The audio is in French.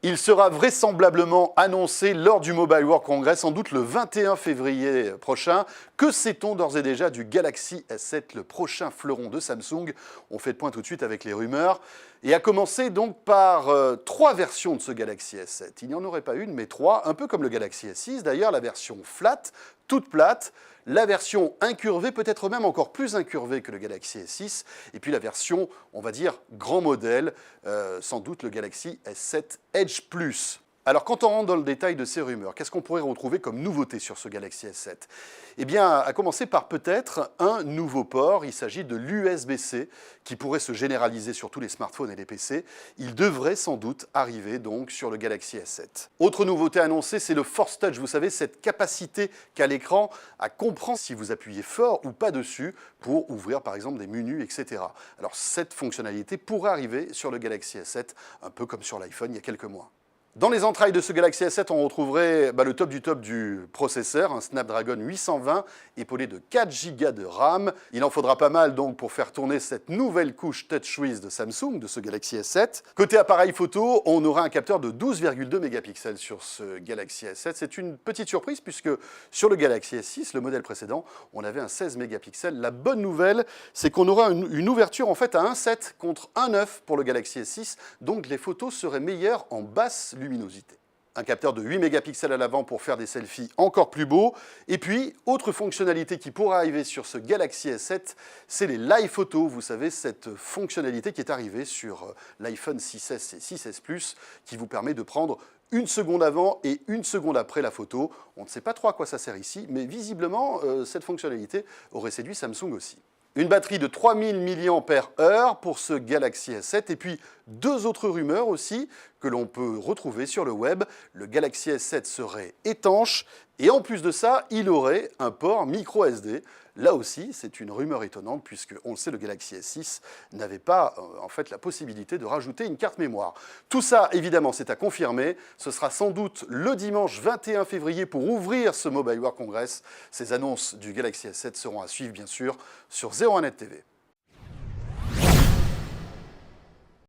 Il sera vraisemblablement annoncé lors du Mobile World Congress, sans doute le 21 février prochain. Que sait-on d'ores et déjà du Galaxy S7, le prochain fleuron de Samsung? On fait le point tout de suite avec les rumeurs. Et à commencer donc par 3 versions de ce Galaxy S7. Il n'y en aurait pas une, mais 3, un peu comme le Galaxy S6 d'ailleurs, la version flat, toute plate, la version incurvée, peut-être même encore plus incurvée que le Galaxy S6, et puis la version, on va dire, grand modèle, sans doute le Galaxy S7 Edge Plus. Alors quand on rentre dans le détail de ces rumeurs, qu'est-ce qu'on pourrait retrouver comme nouveauté sur ce Galaxy S7? Eh bien, à commencer par peut-être un nouveau port. Il s'agit de l'USB-C qui pourrait se généraliser sur tous les smartphones et les PC. Il devrait sans doute arriver donc sur le Galaxy S7. Autre nouveauté annoncée, c'est le Force Touch. Vous savez, cette capacité qu'a l'écran à comprendre si vous appuyez fort ou pas dessus pour ouvrir par exemple des menus, etc. Alors cette fonctionnalité pourrait arriver sur le Galaxy S7, un peu comme sur l'iPhone il y a quelques mois. Dans les entrailles de ce Galaxy S7, on retrouverait le top du processeur, un Snapdragon 820 épaulé de 4 Go de RAM. Il en faudra pas mal donc pour faire tourner cette nouvelle couche TouchWiz de Samsung, de ce Galaxy S7. Côté appareil photo, on aura un capteur de 12,2 mégapixels sur ce Galaxy S7. C'est une petite surprise puisque sur le Galaxy S6, le modèle précédent, on avait un 16 mégapixels. La bonne nouvelle, c'est qu'on aura une ouverture en fait à 1,7 contre 1,9 pour le Galaxy S6, donc les photos seraient meilleures en basse luminosité. Un capteur de 8 mégapixels à l'avant pour faire des selfies encore plus beaux. Et puis, autre fonctionnalité qui pourra arriver sur ce Galaxy S7, c'est les live photos. Vous savez, cette fonctionnalité qui est arrivée sur l'iPhone 6S et 6S Plus, qui vous permet de prendre une seconde avant et une seconde après la photo. On ne sait pas trop à quoi ça sert ici, mais visiblement, cette fonctionnalité aurait séduit Samsung aussi. Une batterie de 3000 mAh pour ce Galaxy S7 et puis 2 autres rumeurs aussi que l'on peut retrouver sur le web. Le Galaxy S7 serait étanche et en plus de ça, il aurait un port micro SD. Là aussi, c'est une rumeur étonnante puisque, on le sait, le Galaxy S6 n'avait pas en fait la possibilité de rajouter une carte mémoire. Tout ça, évidemment, c'est à confirmer. Ce sera sans doute le dimanche 21 février pour ouvrir ce Mobile World Congress. Ces annonces du Galaxy S7 seront à suivre, bien sûr, sur 01net TV.